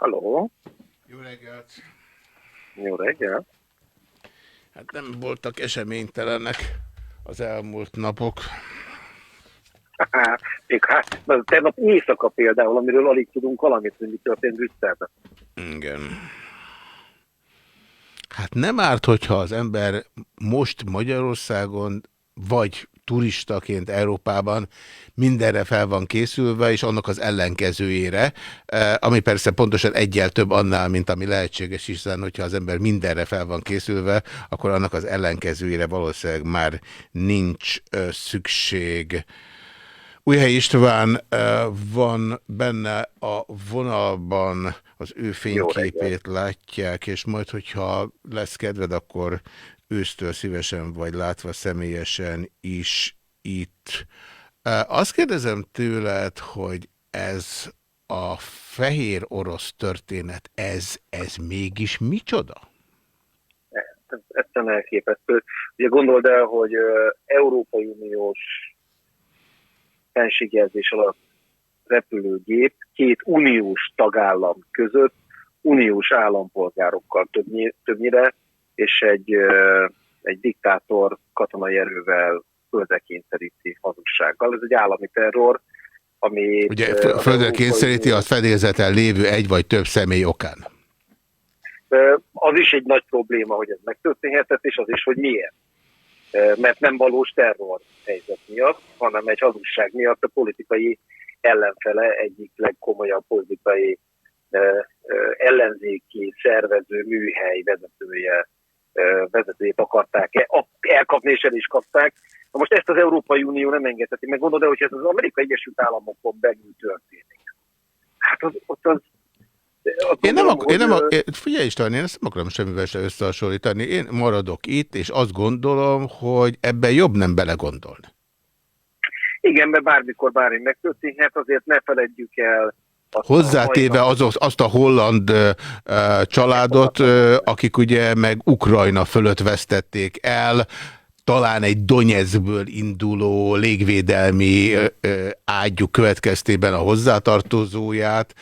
Halló, Jó reggelt! jó reggel. Hát nem voltak eseménytelenek az elmúlt napok. Tegnap éjszaka például, amiről alig tudunk valamit, hogy mi történt Brüsszelben. Igen. Hát nem árt, hogyha az ember most Magyarországon, vagy turistaként Európában mindenre fel van készülve, és annak az ellenkezőjére, ami persze pontosan egyel több annál, mint ami lehetséges, hiszen hogyha az ember mindenre fel van készülve, akkor annak az ellenkezőjére valószínűleg már nincs szükség. Újhely István van benne a vonalban, az ő Jó reggel. fényképét látják, és majd, hogyha lesz kedved, akkor ősztől szívesen vagy látva személyesen is itt. Azt kérdezem tőled, hogy ez a fehér orosz történet, ez mégis micsoda? Egyszerűen elképesztő. Ugye gondold el, hogy Európai Uniós fenségjelzés alatt repülőgép két uniós tagállam között uniós állampolgárokkal többnyire, és egy diktátor katonai erővel földre kényszeríti hazugsággal. Ez egy állami terror, ami... Ugye földre kényszeríti a fedélzeten lévő egy vagy több személy okán. Az is egy nagy probléma, hogy ez megtörténhetett, és az is, hogy miért. Mert nem valós terror helyzet miatt, hanem egy hazugság miatt a politikai ellenfele, egyik legkomolyabb politikai ellenzéki szervező műhely vezetőjét akarták elkapni, és el is kapták. Na most ezt az Európai Unió nem engedheti meg. Gondolod, hogy ez az Amerikai Egyesült Államokon belül történik. Hát Figyelj István, én ezt nem akarom semmivel se összehasonlítani. Én maradok itt, és azt gondolom, hogy ebben jobb nem belegondolni. Igen, mert bármikor bármi megtörténhet, azért ne feledjük el hozzátéve azt a holland családot, akik ugye meg Ukrajna fölött vesztették el, talán egy Donyeckből induló légvédelmi ágyú következtében a hozzátartozóját,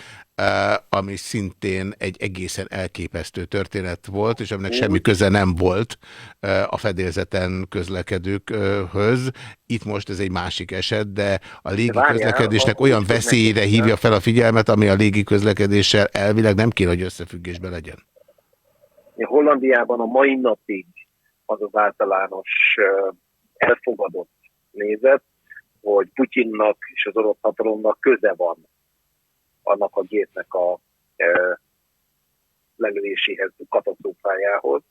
ami szintén egy egészen elképesztő történet volt, és aminek semmi köze nem volt a fedélzeten közlekedőkhöz. Itt most ez egy másik eset, de a légi közlekedésnek olyan veszélyére hívja fel a figyelmet, ami a légi közlekedéssel elvileg nem kéne, hogy összefüggésben legyen. Hollandiában a mai napig az általános elfogadott nézet, hogy Putyinnak és az orosz hatalomnak köze van annak a gépnek a lelövéséhez, katasztrófájához.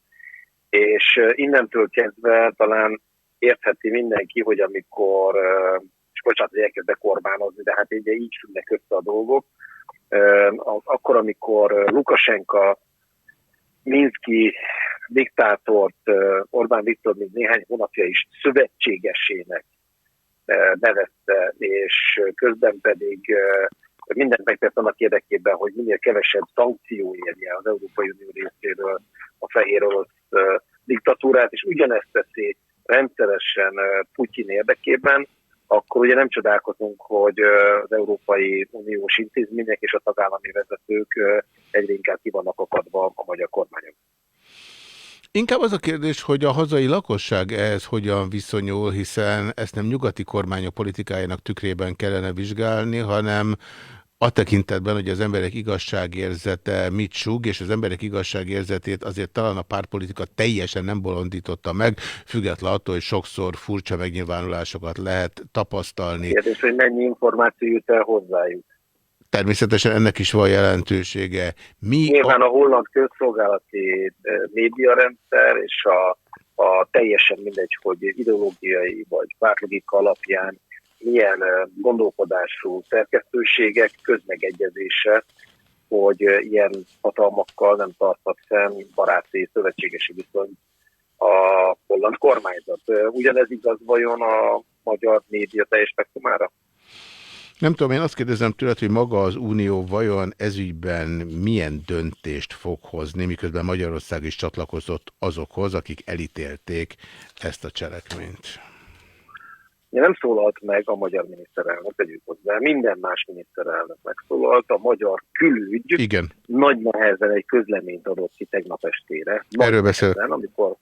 És innentől kezdve talán értheti mindenki, hogy amikor, és bocsánat, hogy elkezdek Orbánozni, de hát így függnek össze a dolgok, akkor, amikor Lukasenka Minszki diktátort Orbán Viktor még néhány hónapja is szövetségesének nevezte, és közben pedig mindent megtett annak érdekében, hogy minél kevesebb szankció érje az Európai Unió részéről a fehér orosz diktatúrát, és ugyanezt teszi rendszeresen Putyin érdekében, akkor ugye nem csodálkozunk, hogy az Európai Uniós intézmények és a tagállami vezetők egyre inkább ki vannak akadva a magyar kormányok. Inkább az a kérdés, hogy a hazai lakosság ehhez hogyan viszonyul, hiszen ezt nem nyugati kormányok politikájának tükrében kellene vizsgálni, hanem a tekintetben, hogy az emberek igazságérzete mit súg, és az emberek igazságérzetét azért talán a pártpolitika teljesen nem bolondította meg, függetlenül attól, hogy sokszor furcsa megnyilvánulásokat lehet tapasztalni. Kérdés, hogy mennyi információ jut el hozzájuk. Természetesen ennek is van jelentősége. Nyilván a holland közszolgálati médiarendszer és a teljesen mindegy, hogy ideológiai vagy pártlogika alapján milyen gondolkodású szerkesztőségek közmegegyezése, hogy ilyen hatalmakkal nem tarthat fenn baráti szövetségesi viszony a holland kormányzat. Ugyanez igaz vajon a magyar média teljes spektrumára? Nem tudom, én azt kérdezem tőled, hogy maga az Unió vajon ezügyben milyen döntést fog hozni, miközben Magyarország is csatlakozott azokhoz, akik elítélték ezt a cselekményt. Nem szólalt meg a magyar miniszterelnök, tegyük hozzá, minden más miniszterelnök megszólalt, a magyar külügy igen. nagy nehezen egy közleményt adott ki tegnap estére. Erről beszél. Amikor,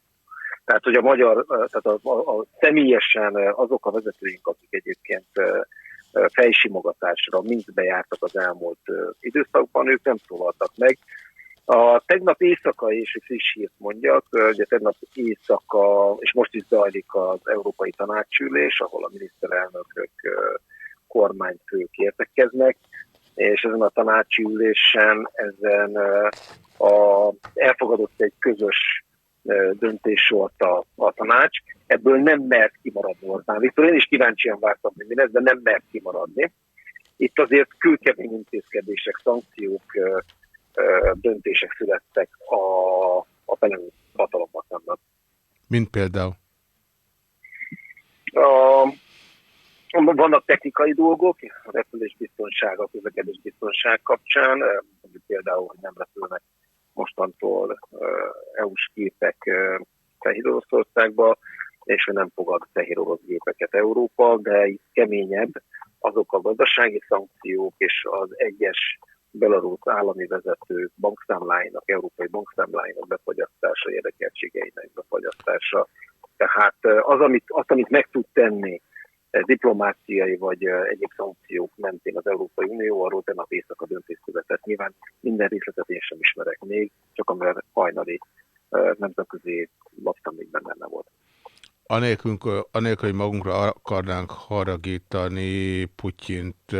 tehát, hogy a magyar, tehát a személyesen azok a vezetőink, akik egyébként fejsimogatásra mind bejártak az elmúlt időszakban, ők nem szólaltak meg. A tegnap éjszaka, és friss hírt mondjak, ugye tegnap éjszaka, és most is zajlik az Európai Tanácsülés, ahol a miniszterelnökök, kormányfők értekeznek, és ezen a tanácsülésen elfogadott egy közös döntéssort a tanács. Ebből nem mert kimaradni Orbán Viktor. Én is kíváncsian vártam, hogy mi lesz, de nem mert kimaradni. Itt azért kőkemény intézkedések, szankciók, döntések születtek a belarus hatalommal szemben. Mint például? Vannak technikai dolgok, a repülésbiztonság, a közlekedésbiztonság kapcsán, mondjuk például, hogy nem repülnek mostantól EU-s gépek Fehér Oroszországba, és hogy nem fogad fehér orosz gépeket Európa, de itt keményebb azok a gazdasági szankciók és az egyes belarusz állami vezetők bankszámláinak, európai bankszámláinak befagyasztása, érdekeltségeinek befagyasztása. Tehát azt, amit meg tud tenni diplomáciai vagy egyéb szankciók mentén az Európai Unió, arról tegnap éjszaka döntés született. Nyilván minden részletet én sem ismerek még, csak amivel hajnali nemzetközi lapszemlékben benne volt. Anélkül, hogy magunkra akarnánk haragítani Putyint,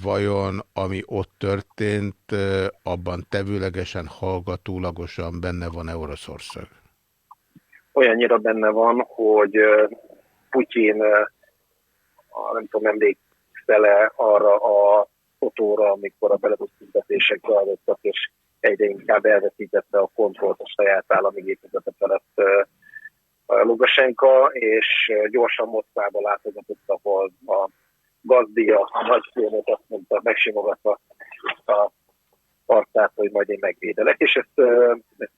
vajon ami ott történt, abban tevőlegesen, hallgatólagosan benne van Oroszország? Olyannyira benne van, hogy Putyin, nem tudom, emlékszel-e arra a fotóra, amikor a belarusz tüntetések zajlottak, és egyre inkább elveszítette a kontrollt a saját állami gépezete felett Lukasenka, és gyorsan Moszkvába látogatott, ahol a gazdia, a nagyfőnök azt mondta, megsimogatva a arcát, hogy majd én megvédelek, és ezt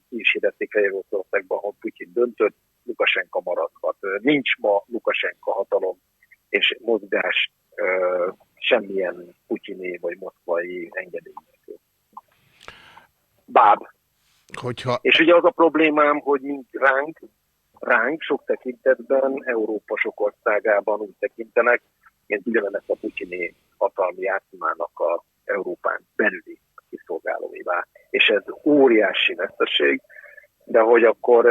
ki is hirdették Oroszországban, hogy Putyin döntött, Lukasenka maradhat. Nincs ma Lukasenka hatalom és mozgás semmilyen putyiné vagy moszkvai engedélynek. Báb. És ugye az a problémám, hogy mint ránk sok tekintetben, Európa sok országában úgy tekintenek, mint ugyanezt a putyini hatalmi játszmának a Európán belüli kiszolgálóivá. És ez óriási veszteség, de hogy akkor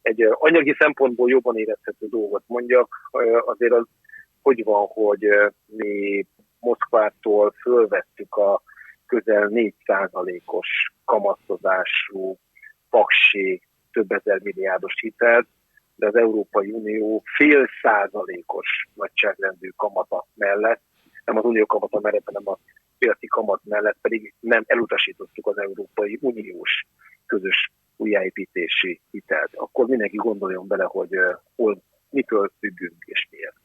egy anyagi szempontból jobban érezhető dolgot mondjak, azért az hogy van, hogy mi Moszkvától fölvettük a közel 4%-os kamatozású paksi több ezer milliárdos hitelt, de az Európai Unió 0,5%-os nagyságrendű kamata mellett, nem az unió kamata mellett, hanem a piaci kamat mellett pedig nem elutasítottuk az Európai Uniós közös újjáépítési hitelt. Akkor mindenki gondoljon bele, hogy mitől függünk és miért.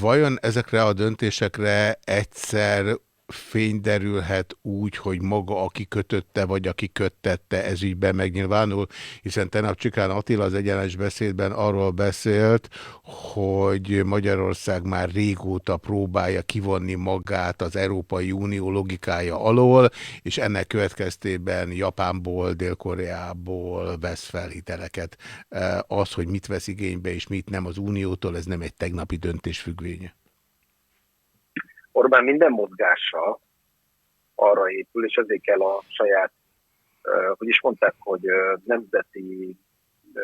Vajon ezekre a döntésekre egyszer fény derülhet úgy, hogy maga, aki kötötte, vagy aki köttette, ez ügyben megnyilvánul, hiszen tegnap Csikán Attila az Egyenes Beszédben arról beszélt, hogy Magyarország már régóta próbálja kivonni magát az Európai Unió logikája alól, és ennek következtében Japánból, Dél-Koreából vesz fel hiteleket. Az, hogy mit vesz igénybe, és mit nem az Uniótól, ez nem egy tegnapi döntés függvénye. Orbán minden mozgása arra épül, és ezért kell a saját, hogy is mondták, hogy nemzeti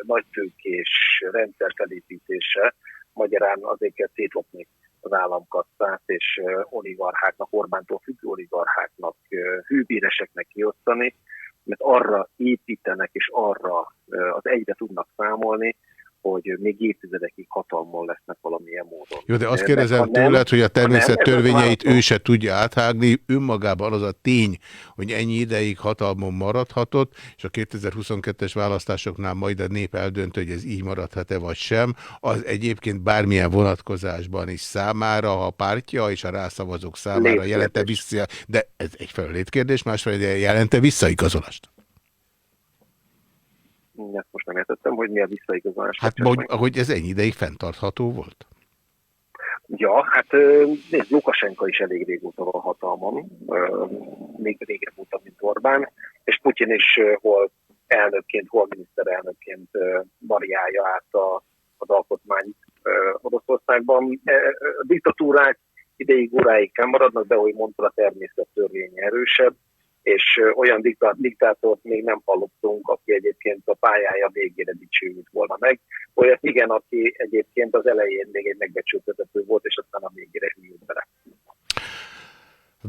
nagytőkés rendszer felépítése, magyarán azért kell szétlopni az államkasszát, és oligarcháknak, Orbántól függő oligarcháknak, hűbéreseknek kiosztani, mert arra építenek, és arra az egyre tudnak számolni, hogy még évtizedekig hatalmon lesznek valamilyen módon. Jó, de azt kérdezem tőled, hogy a természet törvényeit ő se tudja áthágni, önmagában az a tény, hogy ennyi ideig hatalmon maradhatott, és a 2022-es választásoknál majd a nép eldöntő, hogy ez így maradhat-e vagy sem, az egyébként bármilyen vonatkozásban is számára, ha a pártja és a rászavazók számára jelente vissza, de ez egyfelől létkérdés, másfelől jelente visszaigazolást. Én ezt most nem értettem, hogy mi a visszaigazolás. Hát, hogy ez ennyi ideig fenntartható volt? Ja, hát nézd, Lukasenka is elég régóta van hatalmon, még régebb óta, mint Orbán, és Putyin is hol elnökként, hol miniszterelnökként variálja át az alkotmányt Oroszországban. A diktatúrák ideig, óráig nem maradnak, de ahogy mondta, a természettörvény erősebb, és olyan diktátort még nem hallottunk, aki egyébként a pályája végére dicsőült volna meg. Olyat igen, aki egyébként az elején még egy megbecsült vezető volt, és aztán a végére hűlt bele.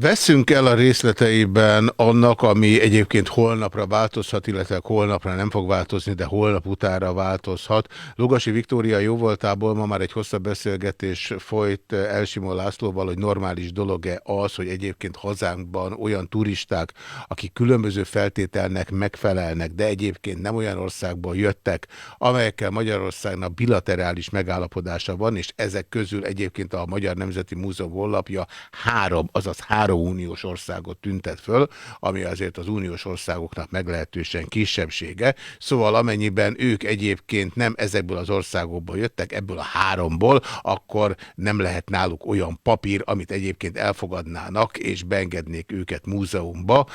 Veszünk el a részleteiben annak, ami egyébként holnapra változhat, illetve holnapra nem fog változni, de holnap utánra változhat. Lugasi Viktória jóvoltából ma már egy hosszabb beszélgetés folyt Elsimon Lászlóval, hogy normális dolog-e az, hogy egyébként hazánkban olyan turisták, akik különböző feltételnek megfelelnek, de egyébként nem olyan országból jöttek, amelyekkel Magyarországnak bilaterális megállapodása van, és ezek közül egyébként a Magyar Nemzeti Múzeum honlapja három uniós országot tüntet föl, ami azért az uniós országoknak meglehetősen kisebbsége. Szóval amennyiben ők egyébként nem ezekből az országokból jöttek, ebből a háromból, akkor nem lehet náluk olyan papír, amit egyébként elfogadnának, és beengednék őket múzeumba,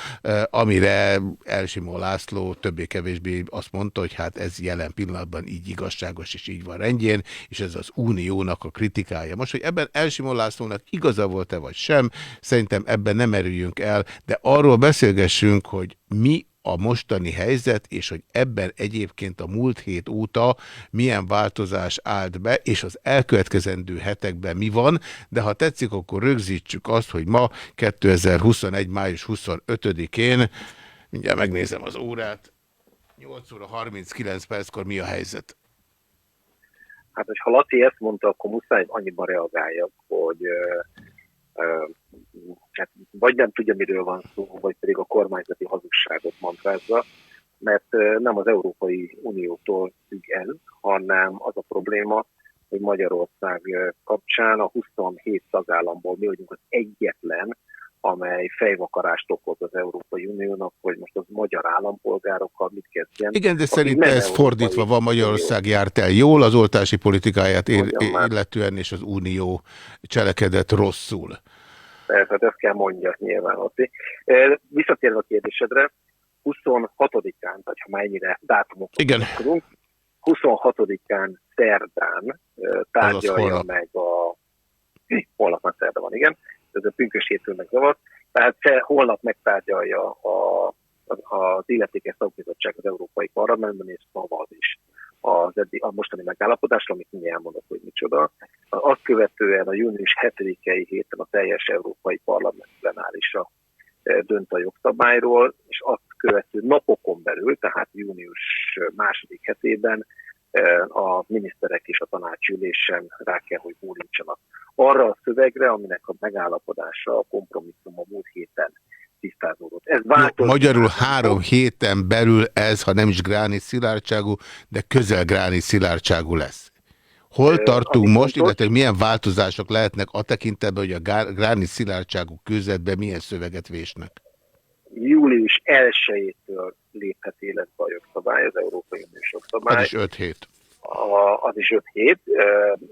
amire Elsimon László többé-kevésbé azt mondta, hogy hát ez jelen pillanatban így igazságos, és így van rendjén, és ez az uniónak a kritikája. Most, hogy ebben Elsimon Lászlónak igaza volt-e vagy sem, szerintem ebben nem merüljünk el, de arról beszélgessünk, hogy mi a mostani helyzet, és hogy ebben egyébként a múlt hét óta milyen változás állt be, és az elkövetkezendő hetekben mi van, de ha tetszik, akkor rögzítsük azt, hogy ma 2021. május 25-én, mindjárt megnézem az órát, 8 óra 39 perckor mi a helyzet? Hát, ha Laci ezt mondta, akkor muszáj annyiban reagáljak, hogy hát vagy nem tudja, miről van szó, vagy pedig a kormányzati hazugságot mantrázza, mert nem az Európai Uniótól függ ez, hanem az a probléma, hogy Magyarország kapcsán a 27 tagállamból mi vagyunk az egyetlen, amely fejvakarást okoz az Európai Uniónak, hogy most az magyar állampolgárokkal mit kezdjen. Igen, de szerintem ez fordítva van, Magyarország járt el jól, az oltási politikáját illetően, és az Unió cselekedett rosszul. Tehát ezt kell mondja nyilván, Laci. Visszatérve a kérdésedre, 26-án, vagy ha már ennyire dátumokat tudunk, 26-án szerdán tárgyalja meg holnap már szerda van, igen, ez a pünkös hétfőn megzavart, tehát holnap megtárgyalja az illetékes szakbizottság az Európai Parlamentben, és szavaz is a mostani megállapodásra, amit mindjárt elmondok, hogy micsoda. Azt követően a június 7-i héten a teljes Európai Parlament plenárisra dönt a jogszabályról, és azt követő napokon belül, tehát június második hetében a miniszterek és a tanácsülésen rá kell, hogy bólincsanak arra a szövegre, aminek a megállapodása, a kompromisszum a múlt héten tisztázódott. Ez magyarul 3 héten belül ez, ha nem is gránit szilárdságú, de közel gránit szilárdságú lesz. Hol tartunk most, illetve milyen változások lehetnek a tekintetben, hogy a gránit szilárdságú kőzetbe milyen szöveget vésnek? Július 1-től léphet életbe a jogszabály, az Európai Uniós jogszabály. Az is 5 hét. Az is 5 hét.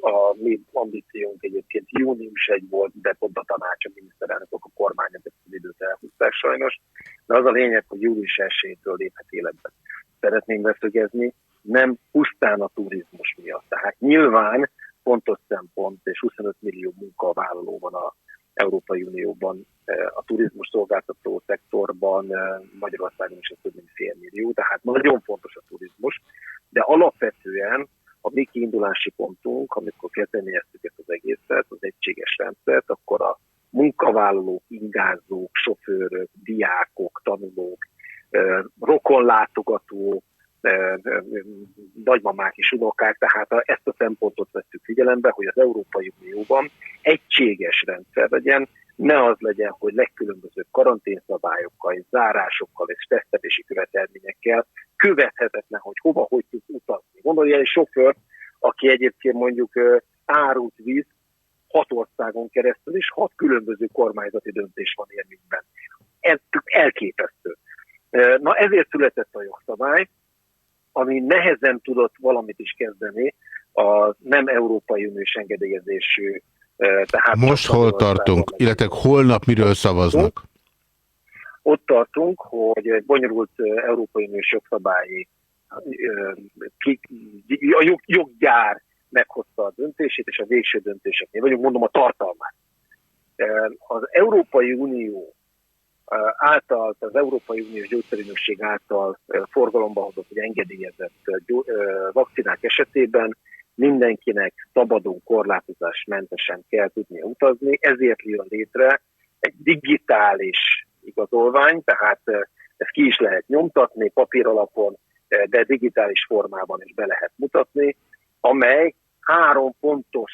A mi ambíciónk egyébként június 1 volt, de pont a tanács, a miniszterelnökök, a kormányok ezt az időt elhúzták sajnos. De az a lényeg, hogy július 1-től léphet életbe. Szeretném beszögezni, nem pusztán a turizmus miatt. Tehát nyilván fontos szempont, és 25 millió munkavállaló van az Európai Unióban, a turizmus szolgáltató szektorban, Magyarországon is több mint fél millió, tehát nagyon fontos a turizmus, de alapvetően a mi kiindulási pontunk, amikor kezdeményeztük ezt az egészet, az egységes rendszert, akkor a munkavállalók, ingázók, sofőrök, diákok, tanulók, rokonlátogatók, nagymamák és unokák, tehát ezt a szempontot vettük figyelembe, hogy az Európai Unióban egységes rendszer legyen, ne az legyen, hogy legkülönbözőbb karanténszabályokkal, zárásokkal és tesztelési követelményekkel követhetetlen, hogy hova, hogy tud utazni. Gondolj el egy sofőr, aki egyébként mondjuk árut visz 6 országon keresztül, és 6 különböző kormányzati döntés van érvényben. Ez elképesztő. Na ezért született a jogszabály, ami nehezen tudott valamit is kezdeni, a nem Európai Uniós engedélyezésű. Tehát most hol tartunk, illetve holnap miről szavaznak? Ott tartunk, hogy egy bonyolult Európai Uniós jogszabályi a joggyár meghozta a döntését, és a végső döntéseknél vagyunk, mondom a tartalmát. Az Európai Unió által, az Európai Uniós Gyógyszerügynökség által forgalomba hozott, hogy engedélyezett vakcinák esetében mindenkinek szabadon, korlátozásmentesen kell tudnia utazni, ezért jön létre egy digitális igazolvány, tehát ezt ki is lehet nyomtatni papír alapon, de digitális formában is be lehet mutatni, amely 3 pontos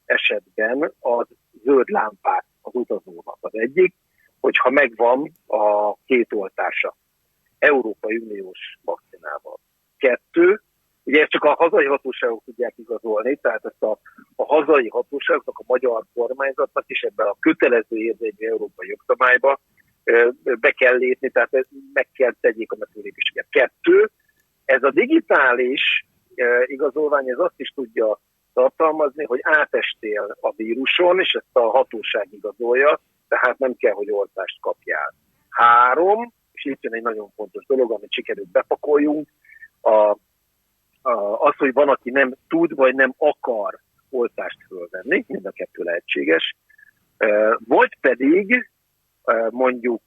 esetben az zöld lámpát az utazónak. Az egyik, hogyha megvan a 2 oltása Európai Uniós vakcinával. 2, ugye ezt csak a hazai hatóságok tudják igazolni, tehát ezt a hazai hatóságoknak, a magyar kormányzatnak is ebben a kötelező érvényű európai jogszabályba be kell lépni, tehát meg kell tegyék a megtérítéseket. 2, ez a digitális igazolvány, ez azt is tudja tartalmazni, hogy átestél a víruson, és ezt a hatóság igazolja, tehát nem kell, hogy oltást kapjál. 3, és itt jön egy nagyon fontos dolog, amit sikerült bepakoljunk, az, hogy van, aki nem tud, vagy nem akar oltást fölvenni, mind a 2 lehetséges, vagy pedig mondjuk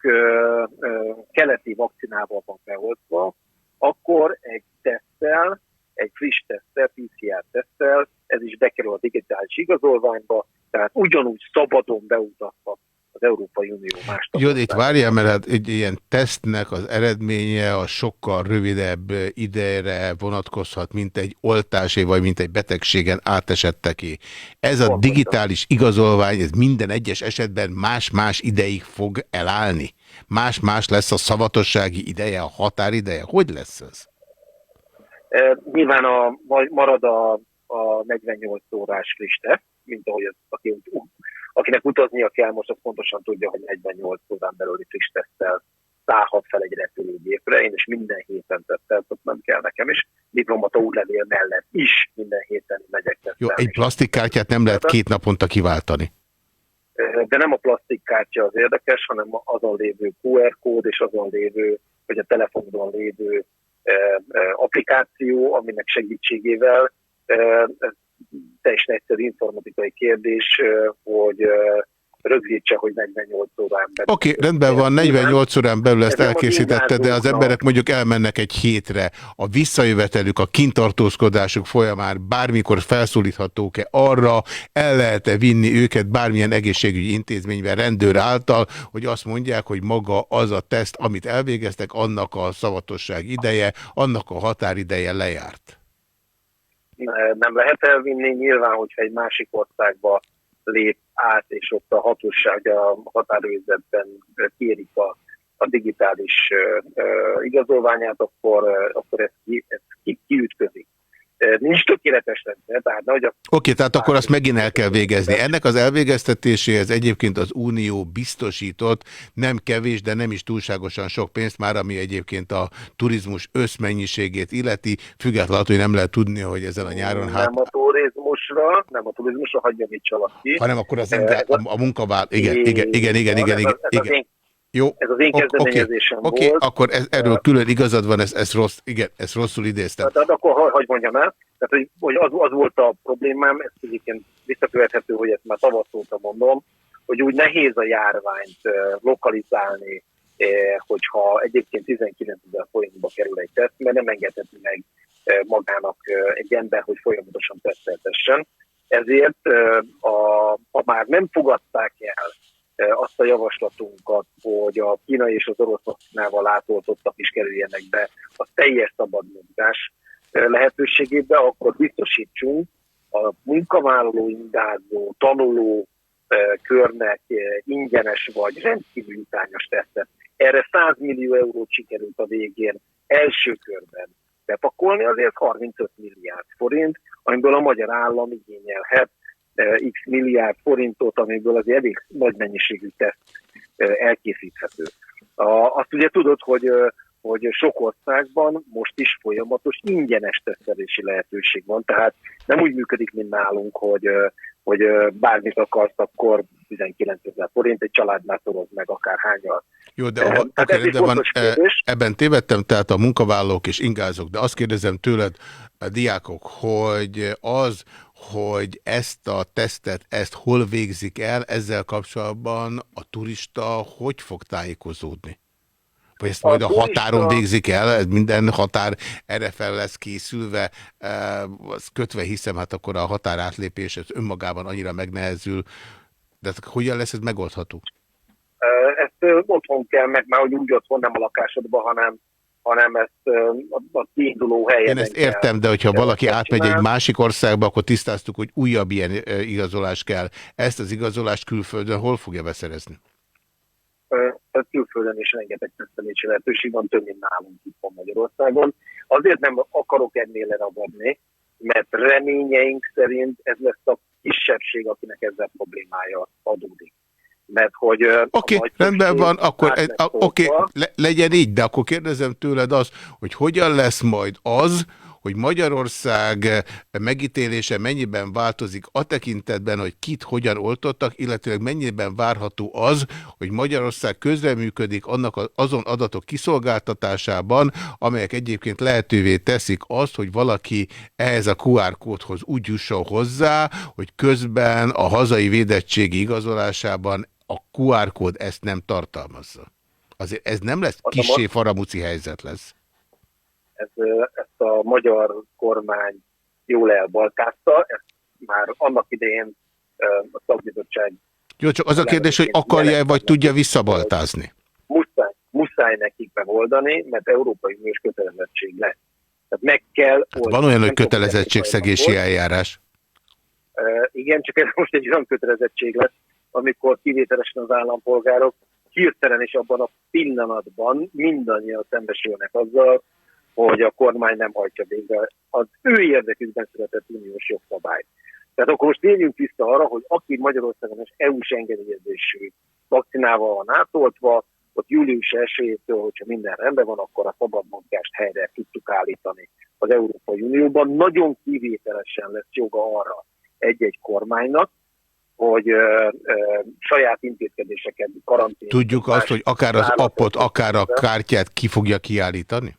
keleti vakcinával van beoltva, akkor egy teszttel, egy friss teszttel, PCR teszttel, ez is bekerül a digitális igazolványba, tehát ugyanúgy szabadon beutazhat az Európai Unió más Jó, itt várjál, mert hát egy ilyen tesztnek az eredménye a sokkal rövidebb idejre vonatkozhat, mint egy oltásé, vagy mint egy betegségen átesetteké. Ez a digitális igazolvány, ez minden egyes esetben más-más ideig fog elállni? Más-más lesz a szavatossági ideje, a határideje? Hogy lesz ez? Nyilván marad a 48 órás friss teszt, mint ahogy akinek utaznia kell, most az pontosan tudja, hogy 48 órán belüli friss teszttel szállhat fel egy repülőgépre. Én is minden héten teszteltetnem kell nekem is. Diplomata útlevél mellett is minden héten megyek tesztelni. Jó, egy plastikkártyát nem lehet 2 naponta kiváltani. De nem a plastikkártya az érdekes, hanem azon lévő QR kód és azon lévő, vagy a telefonon lévő applikáció, aminek segítségével teljesen egyszerű informatikai kérdés, hogy rögzítse, hogy 48 órán belül. Oké, rendben van, 48 órán belül ezt elkészítette, de az emberek mondjuk elmennek egy hétre. A visszajövetelük, a kintartózkodásuk folyamán bármikor felszólíthatók-e arra, el lehet-e vinni őket bármilyen egészségügyi intézményben rendőr által, hogy azt mondják, hogy maga az a teszt, amit elvégeztek, annak a szavatosság ideje, annak a határideje lejárt. Nem lehet elvinni, nyilván, hogyha egy másik országba lép át, és ott a hatóság a határőrzetben kérik a digitális igazolványát, akkor ez kiütközik. Nincs tökéletes rendszer, tehát nagy Oké, tehát akkor azt megint el kell végezni. Ennek az elvégeztetéséhez egyébként az Unió biztosított nem kevés, de nem is túlságosan sok pénzt már, ami egyébként a turizmus összmennyiségét illeti, függetlenül, hogy nem lehet tudni, hogy ezen a nyáron nem a turizmusra hagyja mit valaki. Hanem akkor a munkavállaló. Igen. Jó, ez az én kezdeményezésem volt. Oké, akkor erről külön igazad van, ezt rosszul idéztem. Tehát akkor hagyj mondjam el, tehát, hogy az volt a problémám, ez egyébként visszakövethető, hogy ezt már tavasszóta mondom, hogy úgy nehéz a járványt lokalizálni, hogyha egyébként 19 000 forintba kerül egy teszt, mert nem engedheti meg magának egy ember, hogy folyamatosan teszteltessen. Ezért, ha már nem fogadták el azt a javaslatunkat, hogy a kínai és az orosz vakcinával átoltottak is kerüljenek be a teljes szabad mozgás lehetőségébe, akkor biztosítsunk a munkavállaló, indázó, tanuló körnek ingyenes vagy rendkívül utányos tesztet. Erre 100 millió eurót sikerült a végén első körben bepakolni, azért 35 milliárd forint, amiből a magyar állam igényelhet x milliárd forintot, amiből azért elég nagy mennyiségű teszt elkészíthető. Azt ugye tudod, hogy hogy sok országban most is folyamatos ingyenes tesztelési lehetőség van, tehát nem úgy működik, mint nálunk, hogy bármit akarsz, akkor 19 000 forint, egy családnál toroz meg akárhányal. Jó, de de van, ebben tévedtem, tehát a munkavállalók és ingázók, de azt kérdezem tőled, a diákok, hogy hogy ezt a tesztet, ezt hol végzik el, ezzel kapcsolatban a turista hogy fog tájékozódni? Vagy ezt majd a határon végzik el, ez minden határ erre fel lesz készülve, az kötve hiszem, hát akkor a határátlépés ez önmagában annyira megnehezül, de hogyan lesz ez megoldható? Ezt otthon kell meg, már hogy úgy otthon, nem a lakásodban, hanem ezt a kiinduló helyen. Én ezt értem, de hogyha valaki átmegy egy másik országba, akkor tisztáztuk, hogy újabb ilyen igazolás kell. Ezt az igazolást külföldön hol fogja beszerezni? Külföldön is rengeteg tesztelési lehetőség van, több mint nálunk itt Magyarországon. Azért nem akarok ennél leragadni, mert reményeink szerint ez lesz a kisebbség, akinek ezzel problémája adódik. Mert hogy... Oké, rendben van, akkor legyen így, de akkor kérdezem tőled azt, hogy hogyan lesz majd az, hogy Magyarország megítélése mennyiben változik a tekintetben, hogy kit hogyan oltottak, illetve mennyiben várható az, hogy Magyarország közreműködik azon adatok kiszolgáltatásában, amelyek egyébként lehetővé teszik azt, hogy valaki ehhez a QR kódhoz úgy jusson hozzá, hogy közben a hazai védettségi igazolásában a QR kód ezt nem tartalmazza. Azért ez nem lesz kissé faramúci helyzet lesz. Ezt a magyar kormány jól elbaltázta, ezt már annak idején a szakbizottság... Jó, csak az a kérdés, hogy akarja-e vagy tudja visszabaltázni? Muszáj nekik megoldani, mert Európai Uniós kötelezettség lesz. Tehát meg kell... Van olyan, hogy kötelezettségszegési eljárás? Igen, csak ez most egy olyan kötelezettség lesz, amikor kivételesen az állampolgárok hirtelen és abban a pillanatban mindannyian szembesülnek azzal, hogy a kormány nem hajtja végre az ő érdekükben született uniós jogszabályt. Tehát akkor most térjünk vissza arra, hogy aki Magyarországon és EU-s engedélyezésű vakcinával van átoltva, ott július 1-től, hogyha minden rendben van, akkor a szabad mozgást helyre tudtuk állítani az Európai Unióban. Nagyon kivételesen lesz joga arra egy-egy kormánynak, hogy saját intézkedéseket, karantén... Tudjuk azt, hogy akár az appot, akár a kártyát ki fogja kiállítani?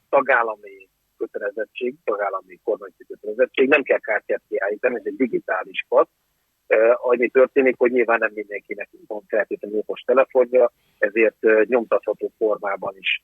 Tagállami kötelezettség, tagállami kormányzati kötelezettség, nem kell kártyát kiállítani, ez egy digitális pasz. Annyi történik, hogy nyilván nem mindenkinek van feltétlenül okos telefonja, ezért nyomtatható formában is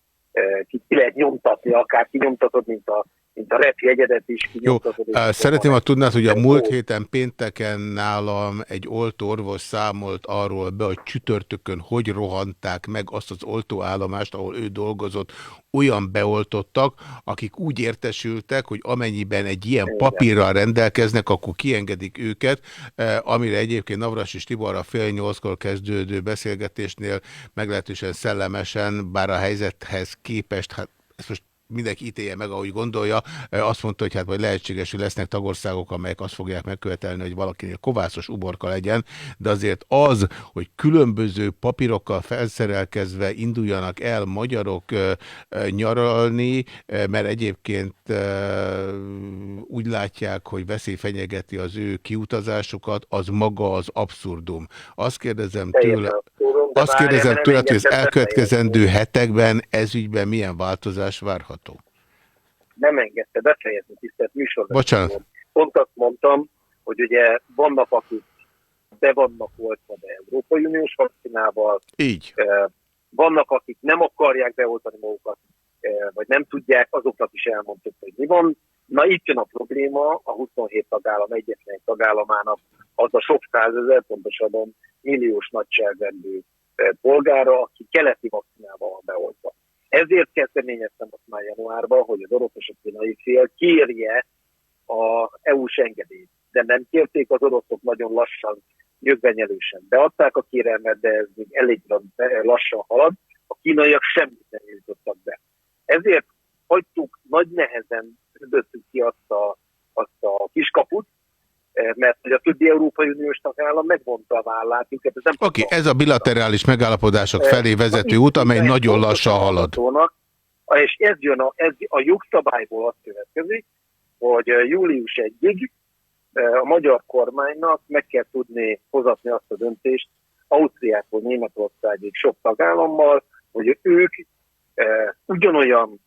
ki lehet nyomtatni, akár kinyomtatod, mint a repjegyedet is kinyomtatod. Jó, szeretném, ha tudnád, hogy a múlt héten pénteken nálam egy oltóorvos számolt arról be, hogy csütörtökön hogy rohanták meg azt az oltóállomást, ahol ő dolgozott, olyan beoltottak, akik úgy értesültek, hogy amennyiben egy ilyen papírral rendelkeznek, akkor kiengedik őket, amire egyébként Navracsics Tiborral 7:30-kor kezdődő beszélgetésnél meglehetősen szellemesen, bár a helyzethez képest, hát ezt most mindenki ítélje meg, ahogy gondolja, azt mondta, hogy hát majd lehetséges, hogy lesznek tagországok, amelyek azt fogják megkövetelni, hogy valakinél kovászos uborka legyen, de azért az, hogy különböző papírokkal felszerelkezve induljanak el magyarok nyaralni, mert egyébként úgy látják, hogy veszély fenyegeti az ő kiutazásukat, az maga az abszurdum. Azt kérdezem tőle, hogy az elkövetkezendő hetekben ezügyben milyen változás várható? Nem engedte befejezni, tisztelt műsorban. Bocsánat. Pont azt mondtam, hogy ugye vannak, akik be vannak oltva be Európai Uniós vakcinával. Így. Vannak, akik nem akarják beoltani magukat, vagy nem tudják, azoknak is elmondtuk, hogy mi van. Na itt jön a probléma, a 27 tagállam egyetlen egy tagállamának az a sok százezer, pontosabban milliós nagyságrendű polgára, aki keleti vakcinával van beoltva. Ezért kezdeményeztem azt már januárban, hogy az orosz és a kínai fél kérje az EU-s engedélyt. De nem kérték, az oroszok nagyon lassan, nyögvenyelősen beadták a kérelmet, de ez még elég lassan halad. A kínaiak semmit nem nyújtottak be. Ezért hagytuk, nagy nehezen üdöttük ki azt a kiskaput, mert hogy a többi Európai Uniós tagállam megvonta a vállát. Oké, ez a bilaterális megállapodások felé vezető út, amely nagyon lassan halad. És ez a jogszabályból azt következik, hogy július 1-ig a magyar kormánynak meg kell tudni hozatni azt a döntést Ausztriától Németországig sok tagállammal, hogy ők ugyanolyan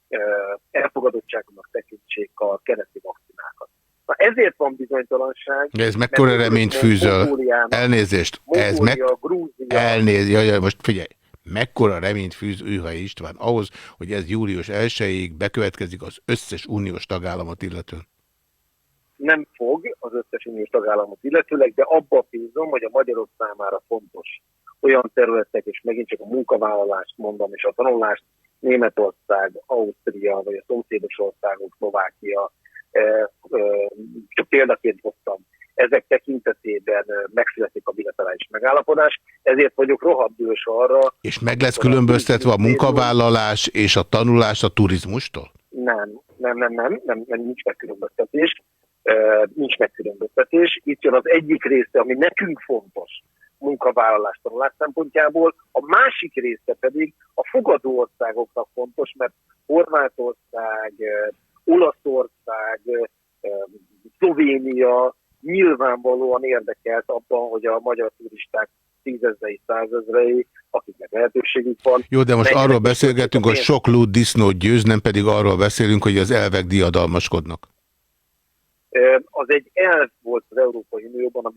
elfogadottságnak tekintsék a keleti vakcinákat. Na ezért van bizonytalanság. Ez mekkora reményt fűzöl? Elnézést. Ez Elnézést. Most figyelj. Mekkora reményt fűz Őhai István ahhoz, hogy ez július 1-ig bekövetkezik az összes uniós tagállamot illetően? Nem fog az összes uniós tagállamot illetőleg, de abban bízom, hogy a magyarok számára fontos olyan területek, és megint csak a munkavállalást mondom, és a tanulást, Németország, Ausztria, vagy a szomszédos országok, Szlovákia, csak példaként hoztam, ezek tekintetében megszületik a bilaterális megállapodás, ezért vagyok rohadt dühös arra. És meg lesz különböztetve a munkavállalás és a tanulás a turizmustól? Nem, nincs megkülönböztetés. Nincs megkülönböztetés. Itt jön az egyik része, ami nekünk fontos munkavállalás tanulás szempontjából, a másik része pedig a fogadó országoknak fontos, mert Horvátország, Olaszország, Szlovénia nyilvánvalóan érdekelt abban, hogy a magyar turisták tízezrei, százezrei, akiknek lehetőségük van. Jó, de most arról beszélgetünk, hogy sok lúd disznót győz, nem pedig arról beszélünk, hogy az elvek diadalmaskodnak. Az egy elv volt az Európai Unióban,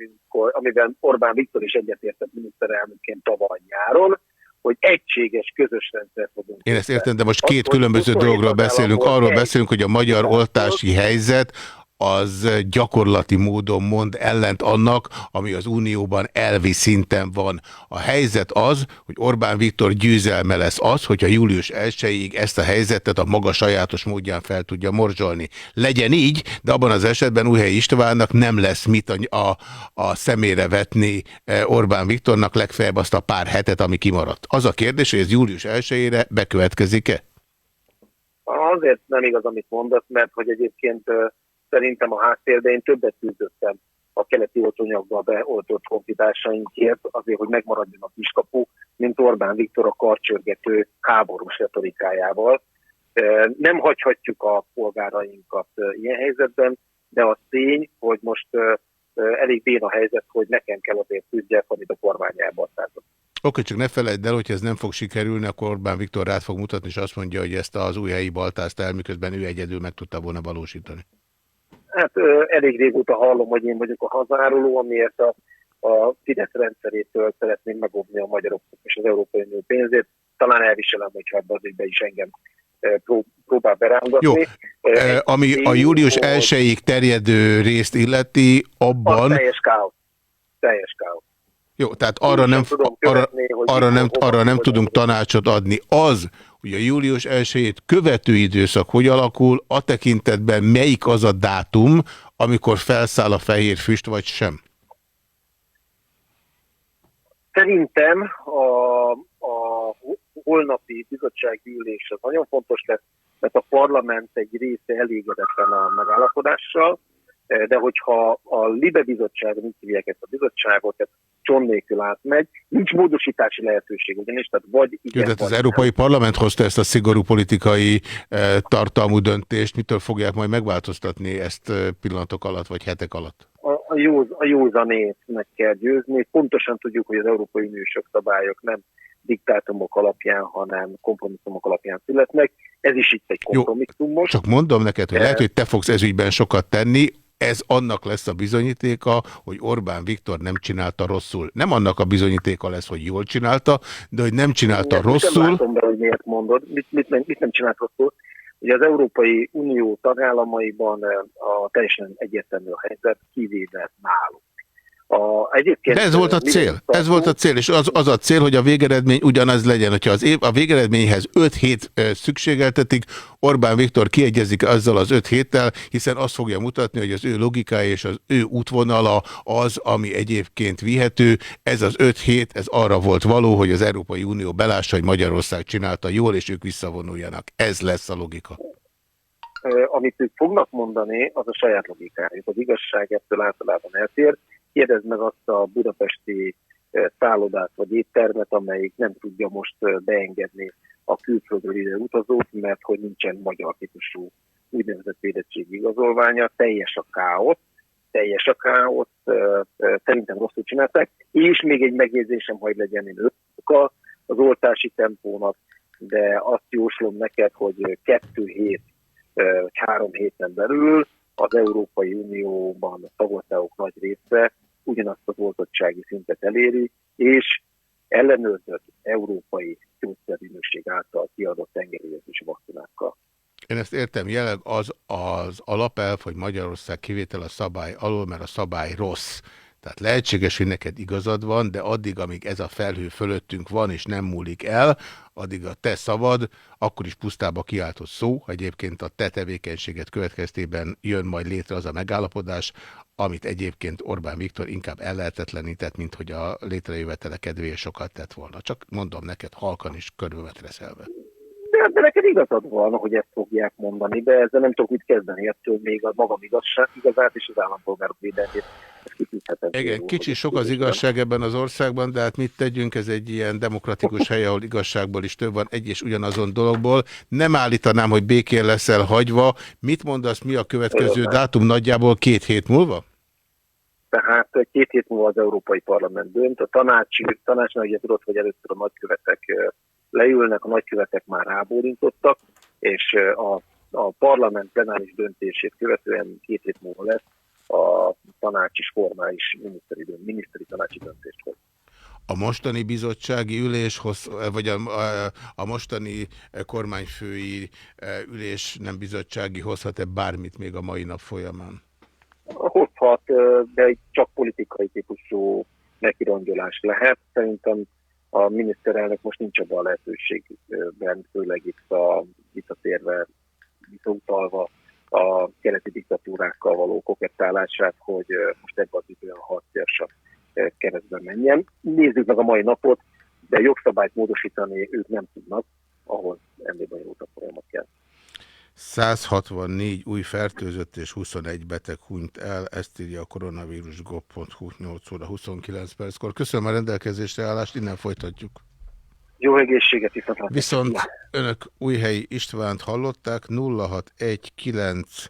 amiben Orbán Viktor is egyetértett miniszterelnökként tavaly nyáron, hogy egységes, közös rendszer fogunk. Én ezt értem, de most két különböző dologról beszélünk. Arról beszélünk, hogy a magyar oltási helyzet az gyakorlati módon mond ellent annak, ami az Unióban elvi szinten van. A helyzet az, hogy Orbán Viktor győzelme lesz az, hogyha július 1-ig ezt a helyzetet a maga sajátos módján fel tudja morzsolni. Legyen így, de abban az esetben Újhelyi Istvánnak nem lesz mit a szemére vetni Orbán Viktornak, legfeljebb azt a pár hetet, ami kimaradt. Az a kérdés, hogy ez július 1-ére bekövetkezik-e? Azért nem igaz, amit mondasz, mert hogy egyébként szerintem a háttérben én többet küzdöttem a keleti oltóanyaggal beoltott honfitársainkért, azért, hogy megmaradjon a kiskapu, mint Orbán Viktor a karcsörgető háborús retorikájával. Nem hagyhatjuk a polgárainkat ilyen helyzetben, de az tény, hogy most elég béna helyzet, hogy nekem kell azért küzdjek, amit a kormányába adtátok. Oké, csak ne felejtsd el, hogyha ez nem fog sikerülni, akkor Orbán Viktor rád fog mutatni, és azt mondja, hogy ezt az újhelyi baltázt el, miközben ő egyedül meg tudta volna valósítani. Hát elég régóta hallom, hogy én vagyok a hazáruló, amiért a Fidesz rendszerétől szeretném megóvni a magyarok és az Európai Unió pénzét. Talán elviselem, hogyha ebbe az ügybe is engem próbál berángatni. Jó, ami a július 1-ig terjedő részt illeti, abban... Teljes káosz. Teljes káosz. Jó, tehát arra nem tudunk tanácsot adni. Az, hogy a július 1-ét követő időszak hogy alakul, a tekintetben melyik az a dátum, amikor felszáll a fehér füst, vagy sem? Szerintem a holnapi bizottsági ülés az nagyon fontos lesz, mert a parlament egy része elégedetlen a megállapodással, de hogyha a LIBE bizottság, mint hívják ezt a bizottságot, tehát cson nélkül átmegy, nincs módosítási lehetőség, ugyanis, tehát vagy igen, az Európai Parlament hozta ezt a szigorú politikai tartalmú döntést, mitől fogják majd megváltoztatni ezt pillanatok alatt, vagy hetek alatt? A józanét meg kell győzni. Pontosan tudjuk, hogy az Európai Uniós jogszabályok nem diktátumok alapján, hanem kompromisszumok alapján születnek. Ez is itt egy kompromisszum most. Csak mondom neked, hogy lehet, hogy te fogsz ezügyben sokat tenni, ez annak lesz a bizonyítéka, hogy Orbán Viktor nem csinálta rosszul. Nem annak a bizonyítéka lesz, hogy jól csinálta, de hogy nem csinálta rosszul. Nem látom be, hogy miért mondod. Mit nem csinált rosszul? Ugye az Európai Unió tagállamaiban teljesen egyértelmű a helyzet, kivéve nálunk. De ez volt a cél. Ez volt a cél, és az a cél, hogy a végeredmény ugyanaz legyen. Hogyha a végeredményhez 5 hét szükségeltetik, Orbán Viktor kiegyezik azzal az 5 héttel, hiszen azt fogja mutatni, hogy az ő logikája és az ő útvonala az, ami egyébként vihető. Ez az 5 hét, ez arra volt való, hogy az Európai Unió belássa, hogy Magyarország csinálta jól, és ők visszavonuljanak. Ez lesz a logika. amit ők fognak mondani, az a saját logikájuk. Az igazság ettől általában eltér. Kérdezd meg azt a budapesti szállodát vagy éttermet, amelyik nem tudja most beengedni a külföldről ide utazót, mert hogy nincsen magyar típusú úgynevezett védettségi igazolványa, teljes a káosz, szerintem rosszul csinálták, és még egy megjegyzésem, hogy legyen, én örülök az oltási tempónak, de azt jóslom neked, hogy 2 hét, 3 héten belül az Európai Unióban a tagországok nagy része ugyanazt az oltottsági szintet eléri, és ellenőrzött európai gyógyszerügynökség által kiadott engedélyezési vakcinákkal. Én ezt értem, jelenleg az alapelv, hogy Magyarország kivétel a szabály alól, mert a szabály rossz. Tehát lehetséges, hogy neked igazad van, de addig, amíg ez a felhő fölöttünk van, és nem múlik el, addig a te szavad, akkor is pusztába kiáltott szó, ha egyébként a te tevékenységet következtében jön majd létre az a megállapodás, amit egyébként Orbán Viktor inkább ellehetetlenített, mint hogy a létrejövetele kedvéért sokat tett volna. Csak mondom neked halkan is körülvetreszelve. De neked igazad van, hogy ezt fogják mondani, de ezzel nem tudok mit kezdeni, ettől még a magam igazát és az állampolgárok védelmét. Igen, kicsi sok az igazság ebben az országban, de hát mit tegyünk, ez egy ilyen demokratikus hely, ahol igazságból is több van, egy és ugyanazon dologból. Nem állítanám, hogy békén leszel hagyva. Mit mondasz, mi a következő dátum nagyjából 2 hét múlva? Tehát 2 hét múlva az Európai Parlament dönt. A tanácsnak ugye tudod, hogy először a nagykövetek leülnek, a nagykövetek már rábólintottak, és a parlament plenáris döntését követően 2 hét múlva lesz a tanács is formális miniszteri tanácsi döntést hoz. A mostani bizottsági ülés, vagy a mostani kormányfői ülés, nem bizottsági, hozhat-e bármit még a mai nap folyamán? Hozhat, de csak politikai típusú nekirongyolás lehet. Szerintem a miniszterelnök most nincs abban a lehetőségben, főleg itt a térve visszautalva a keleti diktatúrákkal való kokettálását, hogy most ebben az időben harciasabb keresztben menjen. Nézzük meg a mai napot, de jogszabályt módosítani ők nem tudnak, ahhoz ennél bonyolultabb folyamat kell. 164 új fertőzött és 21 beteg hunyt el, ezt írja a koronavírus.gov.hu 8 óra 29 perckor. Köszönöm a rendelkezésre állást, innen folytatjuk. Jó egészséget, viszont önök Újhelyi Istvánt hallották, 0619